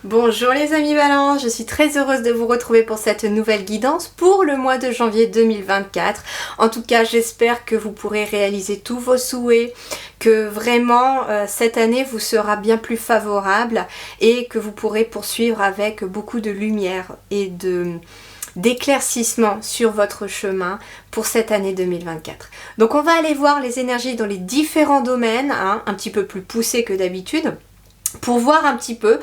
Bonjour les amis Balance, je suis très heureuse de vous retrouver pour cette nouvelle guidance pour le mois de janvier 2024. En tout cas, j'espère que vous pourrez réaliser tous vos souhaits, que vraiment cette année vous sera bien plus favorable et que vous pourrez poursuivre avec beaucoup de lumière et d'éclaircissement sur votre chemin pour cette année 2024. Donc on va aller voir les énergies dans les différents domaines, un petit peu plus poussés que d'habitude, pour voir un petit peu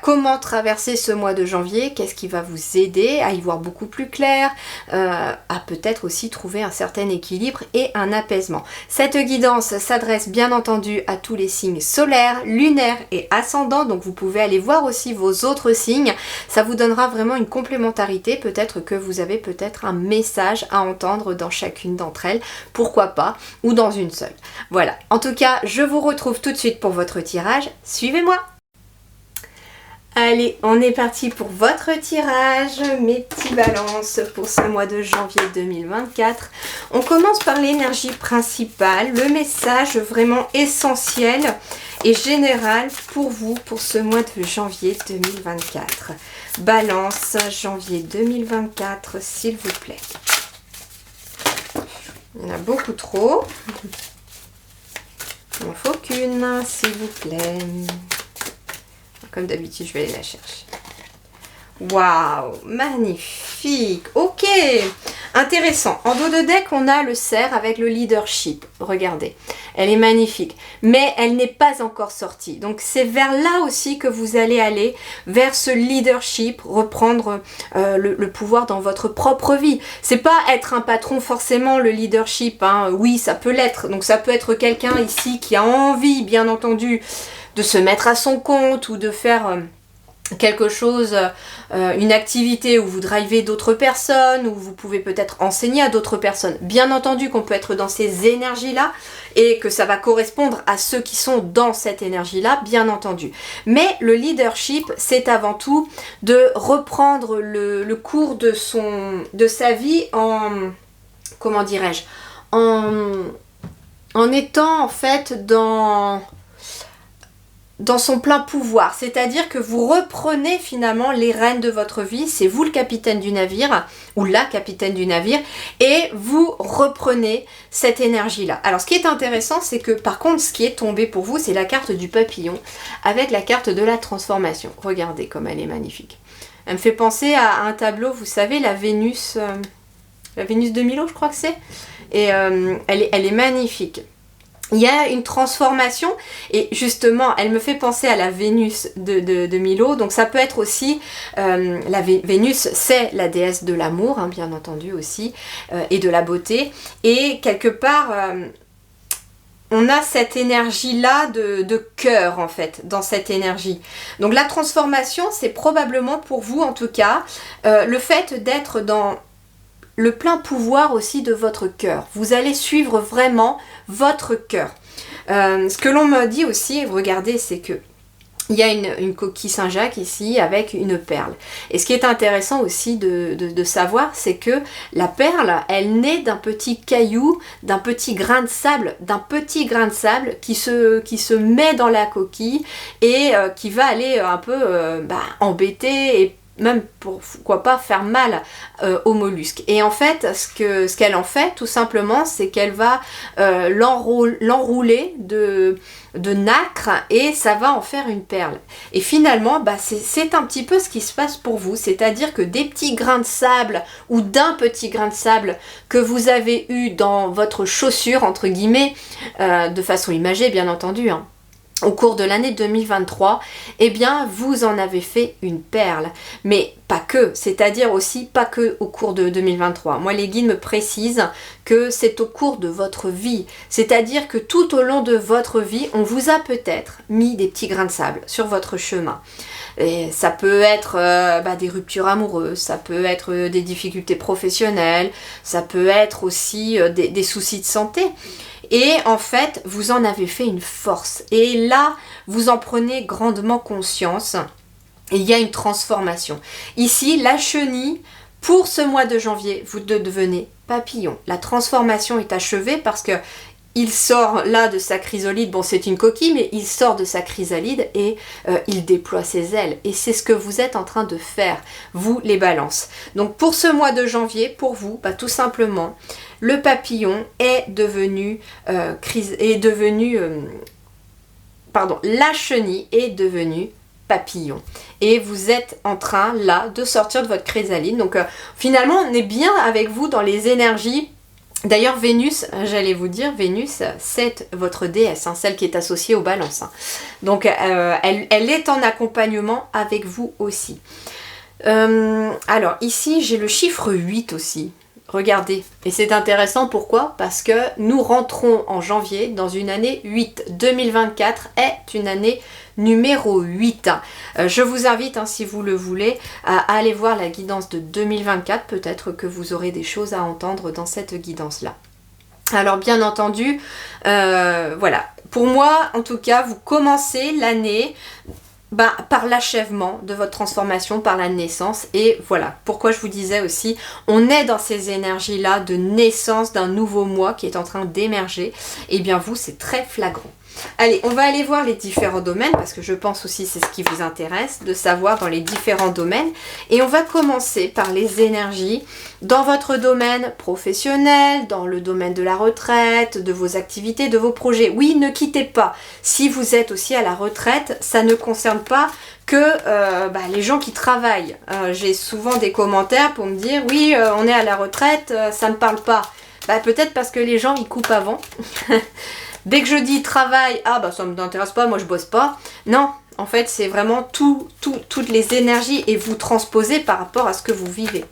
comment traverser ce mois de janvier, qu'est-ce qui va vous aider à y voir beaucoup plus clair, à peut-être aussi trouver un certain équilibre et un apaisement. Cette guidance s'adresse bien entendu à tous les signes solaires, lunaires et ascendants, donc vous pouvez aller voir aussi vos autres signes, ça vous donnera vraiment une complémentarité, peut-être que vous avez peut-être un message à entendre dans chacune d'entre elles, pourquoi pas, ou dans une seule. Voilà, en tout cas, je vous retrouve tout de suite pour votre tirage, suivez-moi. Allez, on est parti pour votre tirage, mes petits balances pour ce mois de janvier 2024. On commence par l'énergie principale, le message vraiment essentiel et général pour vous pour ce mois de janvier 2024. Balance, janvier 2024, s'il vous plaît. Il y en a beaucoup trop. Il n'en faut qu'une, s'il vous plaît. Comme d'habitude, je vais aller la chercher. Waouh, magnifique. Ok, intéressant. En dos de deck, on a le cerf avec le leadership. Regardez, elle est magnifique. Mais elle n'est pas encore sortie. Donc, c'est vers là aussi que vous allez aller, vers ce leadership, reprendre le pouvoir dans votre propre vie. C'est pas être un patron forcément, le leadership. Hein. Oui, ça peut l'être. Donc, ça peut être quelqu'un ici qui a envie, bien entendu, de se mettre à son compte ou de faire quelque chose, une activité où vous drivez d'autres personnes, où vous pouvez peut-être enseigner à d'autres personnes. Bien entendu qu'on peut être dans ces énergies-là et que ça va correspondre à ceux qui sont dans cette énergie-là, bien entendu. Mais le leadership, c'est avant tout de reprendre le cours de sa vie en, comment dirais-je, en étant en fait dans son plein pouvoir, c'est-à-dire que vous reprenez finalement les rênes de votre vie, c'est vous le capitaine du navire, ou la capitaine du navire, et vous reprenez cette énergie-là. Alors ce qui est intéressant, c'est que par contre, ce qui est tombé pour vous, c'est la carte du papillon, avec la carte de la transformation. Regardez comme elle est magnifique. Elle me fait penser à un tableau, vous savez, la Vénus de Milo, je crois que c'est, et elle est magnifique. Il y a une transformation et justement elle me fait penser à la Vénus de Milo, donc ça peut être aussi, Vénus c'est la déesse de l'amour, hein, bien entendu aussi, et de la beauté, et quelque part on a cette énergie là de cœur en fait, dans cette énergie. Donc la transformation c'est probablement pour vous en tout cas, le fait d'être dans le plein pouvoir aussi de votre cœur. Vous allez suivre vraiment votre cœur. Ce que l'on me dit aussi, regardez, c'est que il y a une coquille Saint-Jacques ici avec une perle. Et ce qui est intéressant aussi de savoir, c'est que la perle, elle naît d'un petit caillou, d'un petit grain de sable, qui se met dans la coquille et qui va aller un peu embêter et même pourquoi pas faire mal aux mollusques. Et en fait, ce qu'elle en fait, tout simplement, c'est qu'elle va l'enrouler de nacre et ça va en faire une perle. Et finalement, c'est un petit peu ce qui se passe pour vous, c'est-à-dire que des petits grains de sable ou d'un petit grain de sable que vous avez eu dans votre chaussure, entre guillemets, de façon imagée, bien entendu, hein, au cours de l'année 2023, eh bien, vous en avez fait une perle. Mais pas que, c'est-à-dire aussi pas que au cours de 2023. Moi, les guides me précisent que c'est au cours de votre vie. C'est-à-dire que tout au long de votre vie, on vous a peut-être mis des petits grains de sable sur votre chemin. Et ça peut être des ruptures amoureuses, ça peut être des difficultés professionnelles, ça peut être aussi des soucis de santé. Et en fait, vous en avez fait une force. Et là, vous en prenez grandement conscience. Et il y a une transformation. Ici, la chenille Pour ce mois de janvier, vous devenez papillon. La transformation est achevée parce que il sort là de sa chrysalide, bon c'est une coquille, mais il sort de sa chrysalide et il déploie ses ailes. Et c'est ce que vous êtes en train de faire, vous les balances. Donc pour ce mois de janvier, pour vous, bah, tout simplement, le papillon est devenu, la chenille est devenue papillon. Et vous êtes en train là de sortir de votre chrysalide. Donc finalement, on est bien avec vous dans les énergies. D'ailleurs, Vénus, j'allais vous dire, Vénus, c'est votre déesse, hein, celle qui est associée aux balances. Hein. Donc, elle est en accompagnement avec vous aussi. Alors, ici, j'ai le chiffre 8 aussi. Regardez. Et c'est intéressant, pourquoi? Parce que nous rentrons en janvier dans une année 8. 2024 est une année numéro 8. Je vous invite, hein, si vous le voulez, à aller voir la guidance de 2024. Peut-être que vous aurez des choses à entendre dans cette guidance-là. Alors bien entendu, voilà. Pour moi, en tout cas, vous commencez l'année par l'achèvement de votre transformation, par la naissance. Et voilà, pourquoi je vous disais aussi, on est dans ces énergies-là de naissance d'un nouveau moi qui est en train d'émerger. Et bien vous, c'est très flagrant. Allez, on va aller voir les différents domaines parce que je pense aussi c'est ce qui vous intéresse de savoir dans les différents domaines. Et on va commencer par les énergies dans votre domaine professionnel, dans le domaine de la retraite, de vos activités, de vos projets. Oui, ne quittez pas. Si vous êtes aussi à la retraite, ça ne concerne pas que les gens qui travaillent. J'ai souvent des commentaires pour me dire oui, on est à la retraite, ça ne parle pas. Peut-être parce que les gens ils coupent avant. Dès que je dis travail, ça ne m'intéresse pas, moi je bosse pas. Non, en fait c'est vraiment toutes les énergies et vous transposez par rapport à ce que vous vivez.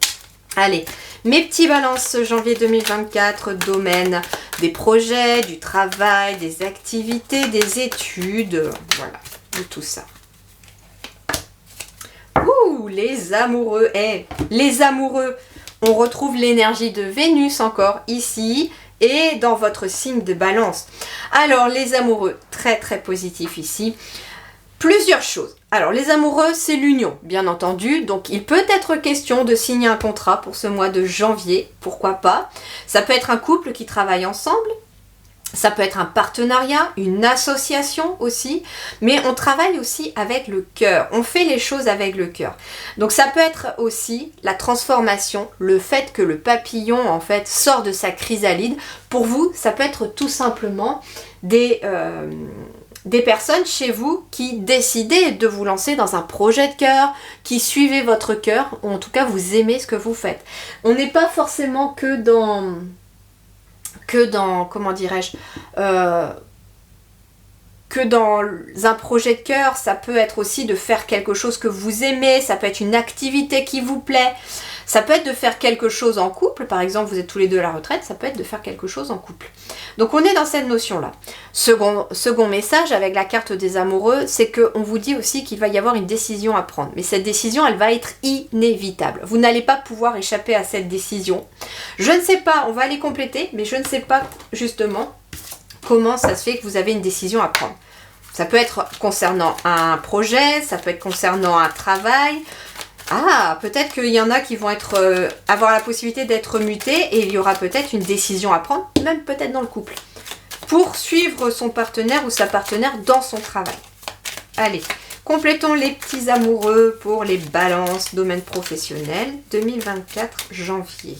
Allez, mes petits balances janvier 2024, domaine des projets, du travail, des activités, des études, voilà, de tout ça. Ouh, les amoureux, les amoureux, on retrouve l'énergie de Vénus encore ici. Et dans votre signe de balance. Alors les amoureux, très très positif ici. Plusieurs choses. Alors les amoureux, c'est l'union, bien entendu. Donc il peut être question de signer un contrat pour ce mois de janvier. Pourquoi pas? Ça peut être un couple qui travaille ensemble. Ça peut être un partenariat, une association aussi, mais on travaille aussi avec le cœur, on fait les choses avec le cœur. Donc ça peut être aussi la transformation, le fait que le papillon en fait sort de sa chrysalide. Pour vous, ça peut être tout simplement des personnes chez vous qui décidez de vous lancer dans un projet de cœur, qui suivez votre cœur, ou en tout cas vous aimez ce que vous faites. On n'est pas forcément que dans comment dirais-je, que dans un projet de cœur, ça peut être aussi de faire quelque chose que vous aimez, ça peut être une activité qui vous plaît, ça peut être de faire quelque chose en couple, par exemple vous êtes tous les deux à la retraite, ça peut être de faire quelque chose en couple. Donc on est dans cette notion-là. Second message avec la carte des amoureux, c'est qu'on vous dit aussi qu'il va y avoir une décision à prendre. Mais cette décision, elle va être inévitable. Vous n'allez pas pouvoir échapper à cette décision. Je ne sais pas, on va aller compléter, mais je ne sais pas justement comment ça se fait que vous avez une décision à prendre. Ça peut être concernant un projet, ça peut être concernant un travail. Peut-être qu'il y en a qui vont avoir la possibilité d'être mutés et il y aura peut-être une décision à prendre, même peut-être dans le couple, pour suivre son partenaire ou sa partenaire dans son travail. Allez, complétons les petits amoureux pour les balances, domaine professionnel, 2024 janvier.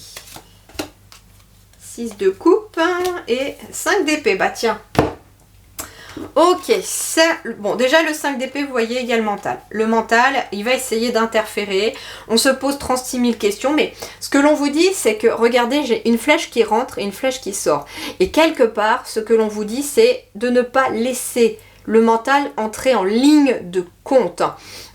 6 de coupe et 5 d'épée. Tiens. Ok, bon déjà le 5 d'épée, vous voyez, il y a le mental. Le mental, il va essayer d'interférer. On se pose 36 000 questions, mais ce que l'on vous dit, c'est que, regardez, j'ai une flèche qui rentre et une flèche qui sort. Et quelque part, ce que l'on vous dit, c'est de ne pas laisser le mental entrer en ligne de compte.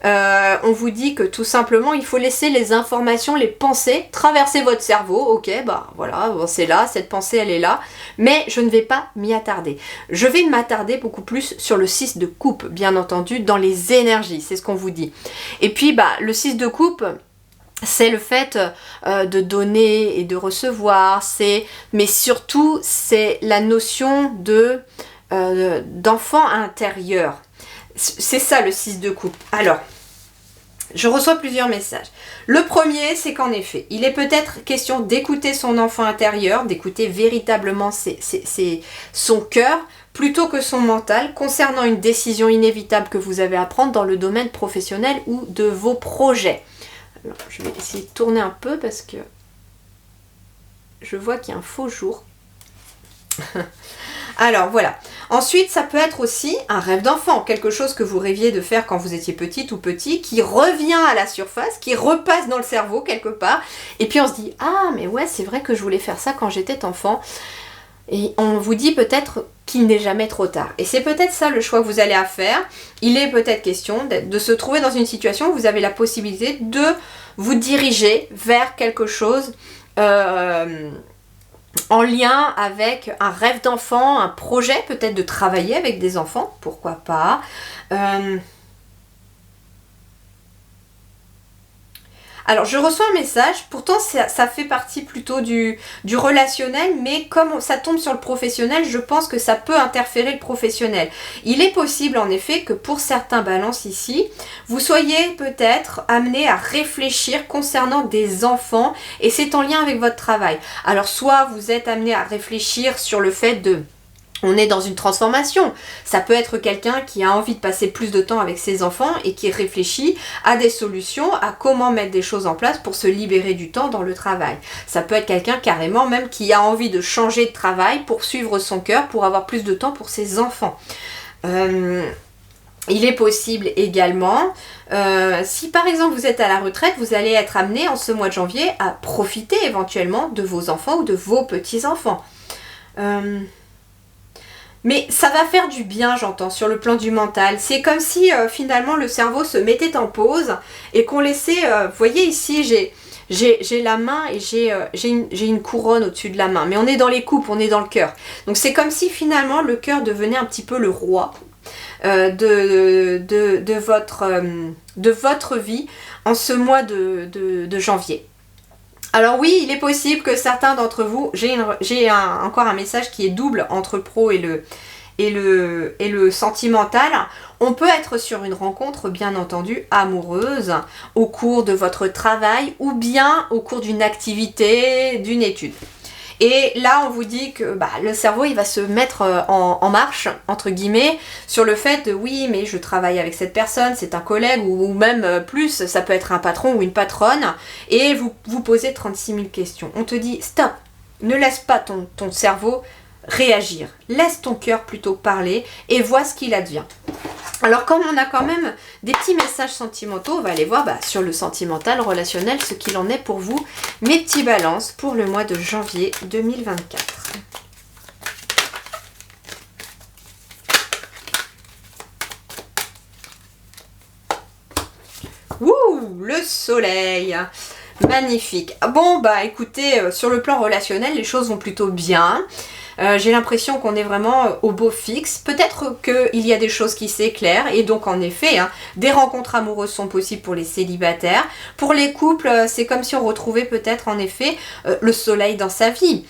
On vous dit que tout simplement, il faut laisser les informations, les pensées traverser votre cerveau. Ok, voilà, c'est là, cette pensée, elle est là. Mais je ne vais pas m'y attarder. Je vais m'attarder beaucoup plus sur le 6 de coupe, bien entendu, dans les énergies. C'est ce qu'on vous dit. Et puis, le 6 de coupe, c'est le fait de donner et de recevoir. Mais surtout, c'est la notion d'enfant intérieur. C'est ça le 6 de coupe. Alors, Je reçois plusieurs messages. Le premier, c'est qu'en effet, il est peut-être question d'écouter son enfant intérieur, d'écouter véritablement son cœur, plutôt que son mental, concernant une décision inévitable que vous avez à prendre dans le domaine professionnel ou de vos projets. Alors, je vais essayer de tourner un peu parce que je vois qu'il y a un faux jour. Alors voilà. Ensuite, ça peut être aussi un rêve d'enfant, quelque chose que vous rêviez de faire quand vous étiez petite ou petit, qui revient à la surface, qui repasse dans le cerveau quelque part, et puis on se dit « Ah, mais ouais, c'est vrai que je voulais faire ça quand j'étais enfant ». Et on vous dit peut-être qu'il n'est jamais trop tard. Et c'est peut-être ça le choix que vous allez à faire. Il est peut-être question de se trouver dans une situation où vous avez la possibilité de vous diriger vers quelque chose en lien avec un rêve d'enfant, un projet peut-être de travailler avec des enfants, pourquoi pas. Alors je reçois un message, pourtant ça fait partie plutôt du relationnel, mais comme ça tombe sur le professionnel, je pense que ça peut interférer le professionnel. Il est possible en effet que pour certains balances ici, vous soyez peut-être amené à réfléchir concernant des enfants et c'est en lien avec votre travail. Alors soit vous êtes amené à réfléchir sur le fait de... On est dans une transformation. Ça peut être quelqu'un qui a envie de passer plus de temps avec ses enfants et qui réfléchit à des solutions, à comment mettre des choses en place pour se libérer du temps dans le travail. Ça peut être quelqu'un carrément même qui a envie de changer de travail pour suivre son cœur, pour avoir plus de temps pour ses enfants. Il est possible également, si par exemple vous êtes à la retraite, vous allez être amené en ce mois de janvier à profiter éventuellement de vos enfants ou de vos petits-enfants. Mais ça va faire du bien, j'entends, sur le plan du mental. C'est comme si finalement le cerveau se mettait en pause et qu'on laissait... vous voyez ici, j'ai la main et j'ai une couronne au-dessus de la main. Mais on est dans les coupes, on est dans le cœur. Donc c'est comme si finalement le cœur devenait un petit peu le roi de votre vie en ce mois de janvier. Alors oui, il est possible que certains d'entre vous, j'ai encore un message qui est double entre le pro et le sentimental. On peut être sur une rencontre, bien entendu, amoureuse au cours de votre travail ou bien au cours d'une activité, d'une étude. Et là, on vous dit que le cerveau, il va se mettre en marche, entre guillemets, sur le fait de oui, mais je travaille avec cette personne, c'est un collègue, ou même plus, ça peut être un patron ou une patronne, et vous posez 36 000 questions. On te dit, stop, ne laisse pas ton cerveau réagir. Laisse ton cœur plutôt parler et vois ce qu'il advient. Alors comme on a quand même des petits messages sentimentaux, on va aller voir sur le sentimental, relationnel, ce qu'il en est pour vous, mes petits balances pour le mois de janvier 2024. Ouh, le soleil! Magnifique. Bon, écoutez, sur le plan relationnel, les choses vont plutôt bien. J'ai l'impression qu'on est vraiment au beau fixe. Peut-être qu'il y a des choses qui s'éclairent et donc en effet, des rencontres amoureuses sont possibles pour les célibataires. Pour les couples, c'est comme si on retrouvait peut-être en effet le soleil dans sa vie.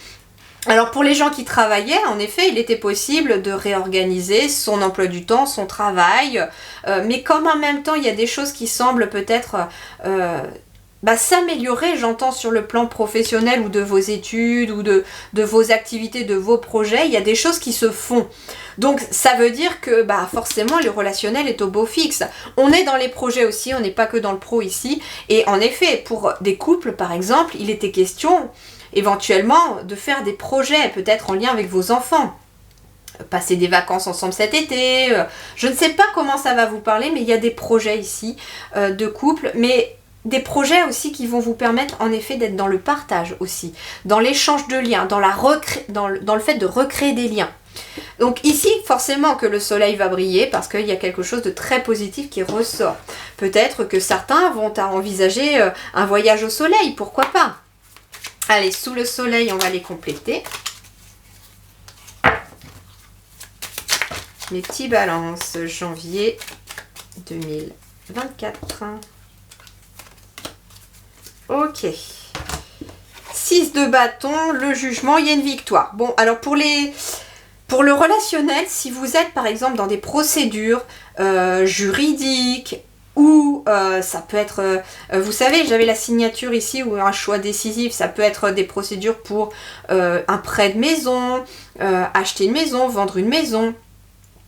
Alors pour les gens qui travaillaient, en effet, il était possible de réorganiser son emploi du temps, son travail, mais comme en même temps il y a des choses qui semblent peut-être... s'améliorer, j'entends, sur le plan professionnel ou de vos études ou de vos activités, de vos projets, il y a des choses qui se font. Donc ça veut dire que forcément le relationnel est au beau fixe. On est dans les projets aussi, on n'est pas que dans le pro ici. Et en effet, pour des couples par exemple, il était question éventuellement de faire des projets, peut-être en lien avec vos enfants. Passer des vacances ensemble cet été, je ne sais pas comment ça va vous parler, mais il y a des projets ici de couple, mais... Des projets aussi qui vont vous permettre en effet d'être dans le partage aussi, dans l'échange de liens, dans le fait de recréer des liens. Donc ici, forcément que le soleil va briller parce qu'il y a quelque chose de très positif qui ressort. Peut-être que certains vont envisager un voyage au soleil, pourquoi pas. Allez, sous le soleil, on va les compléter. Mes petits balances, janvier 2024. Ok. 6 de bâton, le jugement, il y a une victoire. Bon, alors pour le relationnel, si vous êtes par exemple dans des procédures juridiques, ou ça peut être, vous savez, j'avais la signature ici, ou un choix décisif, ça peut être des procédures pour un prêt de maison, acheter une maison, vendre une maison.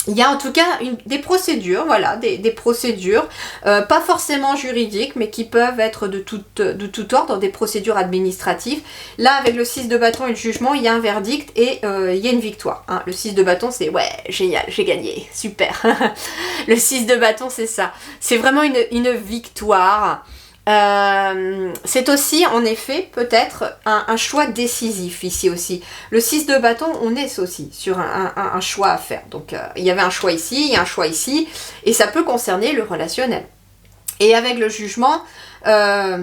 Il y a en tout cas des procédures, voilà, des procédures, pas forcément juridiques, mais qui peuvent être de tout ordre, des procédures administratives. Là, avec le 6 de bâton et le jugement, il y a un verdict et il y a une victoire. Hein. Le 6 de bâton, c'est ouais, génial, j'ai gagné, super. Le 6 de bâton, c'est ça. C'est vraiment une victoire. C'est aussi en effet peut-être un choix décisif ici aussi. Le 6 de bâton, on est aussi sur un choix à faire. Donc il y avait un choix ici, il y a un choix ici, et ça peut concerner le relationnel. Et avec le jugement, ça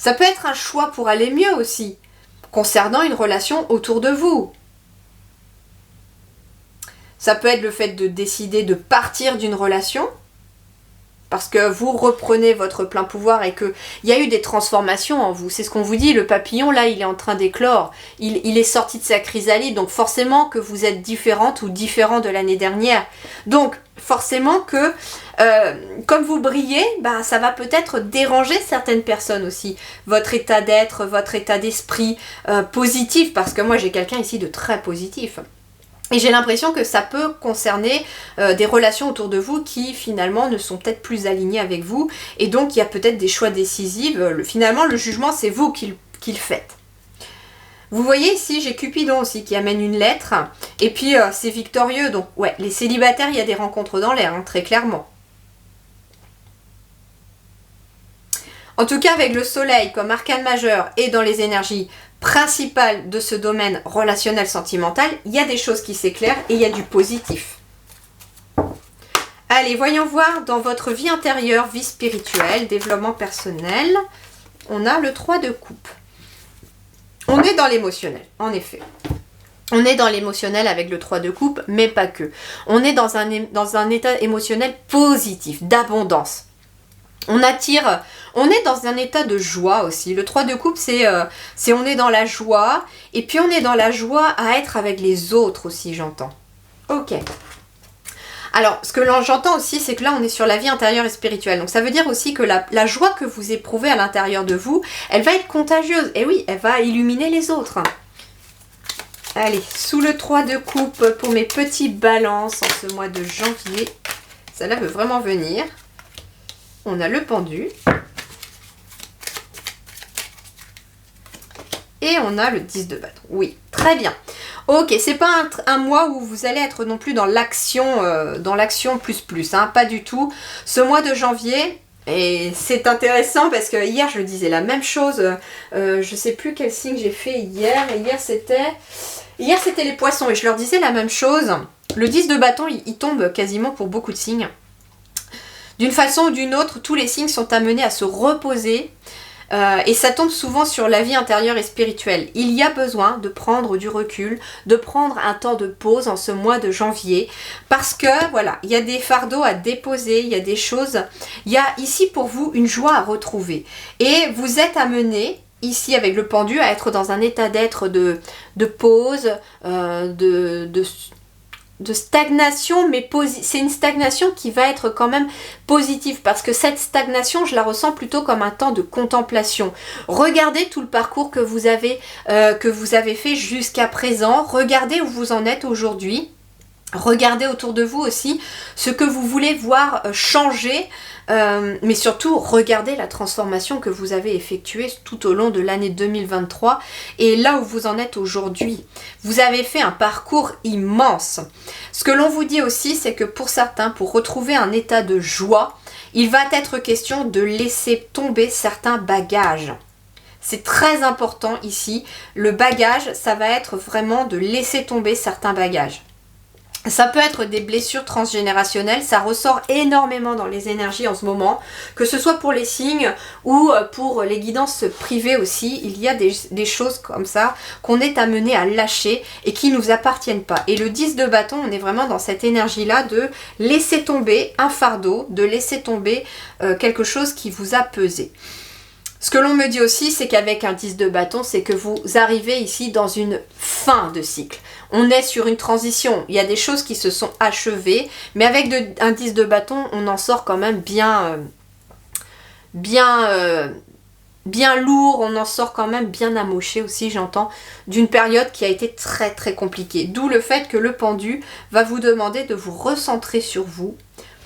peut être un choix pour aller mieux aussi, concernant une relation autour de vous. Ça peut être le fait de décider de partir d'une relation, parce que vous reprenez votre plein pouvoir et qu'il y a eu des transformations en vous. C'est ce qu'on vous dit, le papillon, là, il est en train d'éclore. Il est sorti de sa chrysalide, donc forcément que vous êtes différente ou différent de l'année dernière. Donc, forcément que, comme vous brillez, ben, ça va peut-être déranger certaines personnes aussi. Votre état d'être, votre état d'esprit positif, parce que moi, j'ai quelqu'un ici de très positif. Et j'ai l'impression que ça peut concerner des relations autour de vous qui finalement ne sont peut-être plus alignées avec vous. Et donc il y a peut-être des choix décisifs. Finalement le jugement c'est vous qui le faites. Vous voyez ici j'ai Cupidon aussi qui amène une lettre. Et puis c'est victorieux. Donc ouais, les célibataires il y a des rencontres dans l'air, hein, très clairement. En tout cas avec le soleil comme arcane majeur et dans les énergies principal de ce domaine relationnel sentimental, il y a des choses qui s'éclairent et il y a du positif. Allez, voyons voir dans votre vie intérieure, vie spirituelle, développement personnel. On a le 3 de coupe. On est dans l'émotionnel, en effet. On est dans l'émotionnel avec le 3 de coupe, mais pas que. On est dans un état émotionnel positif, d'abondance. On est dans un état de joie aussi. Le 3 de coupe, c'est on est dans la joie. Et puis on est dans la joie à être avec les autres aussi, j'entends. Ok. Alors, ce que j'entends aussi, c'est que là, on est sur la vie intérieure et spirituelle. Donc ça veut dire aussi que la joie que vous éprouvez à l'intérieur de vous, elle va être contagieuse. Et oui, elle va illuminer les autres. Allez, sous le 3 de coupe pour mes petits balances en ce mois de janvier. Ça là veut vraiment venir. On a le pendu. Et on a le 10 de bâton. Oui, très bien. Ok, c'est pas un mois où vous allez être non plus dans l'action plus, hein, pas du tout. Ce mois de janvier, et c'est intéressant parce que hier je disais la même chose. Je sais plus quel signe j'ai fait hier. Hier c'était les poissons et je leur disais la même chose. Le 10 de bâton, il tombe quasiment pour beaucoup de signes. D'une façon ou d'une autre, tous les signes sont amenés à se reposer et ça tombe souvent sur la vie intérieure et spirituelle. Il y a besoin de prendre du recul, de prendre un temps de pause en ce mois de janvier parce que voilà, il y a des fardeaux à déposer, il y a des choses, il y a ici pour vous une joie à retrouver et vous êtes amené ici avec le pendu à être dans un état d'être de pause, de stagnation, mais c'est une stagnation qui va être quand même positive parce que cette stagnation, je la ressens plutôt comme un temps de contemplation. Regardez tout le parcours que vous avez fait jusqu'à présent, regardez où vous en êtes aujourd'hui. Regardez autour de vous aussi ce que vous voulez voir changer, mais surtout regardez la transformation que vous avez effectuée tout au long de l'année 2023 et là où vous en êtes aujourd'hui. Vous avez fait un parcours immense. Ce que l'on vous dit aussi, c'est que pour certains, pour retrouver un état de joie, il va être question de laisser tomber certains bagages. C'est très important ici. Le bagage, ça va être vraiment de laisser tomber certains bagages. Ça peut être des blessures transgénérationnelles, ça ressort énormément dans les énergies en ce moment, que ce soit pour les signes ou pour les guidances privées aussi, il y a des choses comme ça qu'on est amené à lâcher et qui ne nous appartiennent pas. Et le 10 de bâton, on est vraiment dans cette énergie-là de laisser tomber un fardeau, de laisser tomber quelque chose qui vous a pesé. Ce que l'on me dit aussi, c'est qu'avec un 10 de bâton, c'est que vous arrivez ici dans une fin de cycle. On est sur une transition. Il y a des choses qui se sont achevées, mais avec un 10 de bâton, on en sort quand même bien lourd, on en sort quand même bien amoché aussi, j'entends, d'une période qui a été très très compliquée. D'où le fait que le pendu va vous demander de vous recentrer sur vous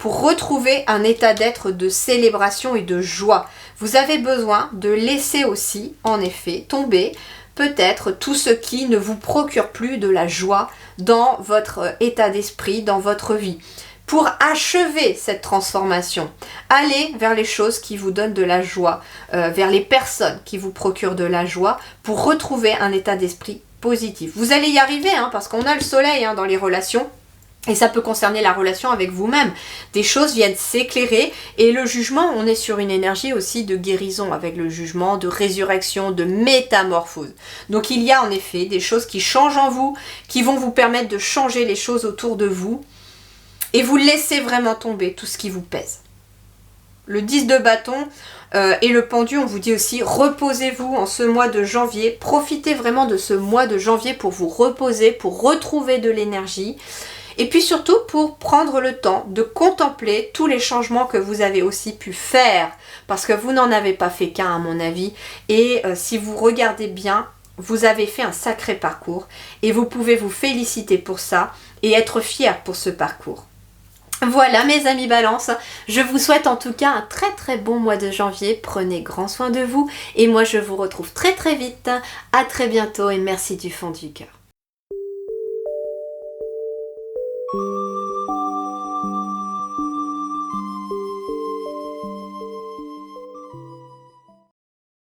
pour retrouver un état d'être de célébration et de joie. Vous avez besoin de laisser aussi, en effet, tomber peut-être tout ce qui ne vous procure plus de la joie dans votre état d'esprit, dans votre vie. Pour achever cette transformation, allez vers les choses qui vous donnent de la joie, vers les personnes qui vous procurent de la joie, pour retrouver un état d'esprit positif. Vous allez y arriver, parce qu'on a le soleil dans les relations, et ça peut concerner la relation avec vous-même. Des choses viennent s'éclairer, et le jugement, on est sur une énergie aussi de guérison avec le jugement, de résurrection, de métamorphose. Donc il y a en effet des choses qui changent en vous, qui vont vous permettre de changer les choses autour de vous, et vous laissez vraiment tomber tout ce qui vous pèse. Le 10 de bâton et le pendu, on vous dit aussi, reposez-vous en ce mois de janvier. Profitez vraiment de ce mois de janvier pour vous reposer, pour retrouver de l'énergie. Et puis surtout pour prendre le temps de contempler tous les changements que vous avez aussi pu faire. Parce que vous n'en avez pas fait qu'un à mon avis. Et si vous regardez bien, vous avez fait un sacré parcours. Et vous pouvez vous féliciter pour ça et être fier pour ce parcours. Voilà mes amis Balance, je vous souhaite en tout cas un très très bon mois de janvier, prenez grand soin de vous et moi je vous retrouve très très vite, à très bientôt et merci du fond du cœur.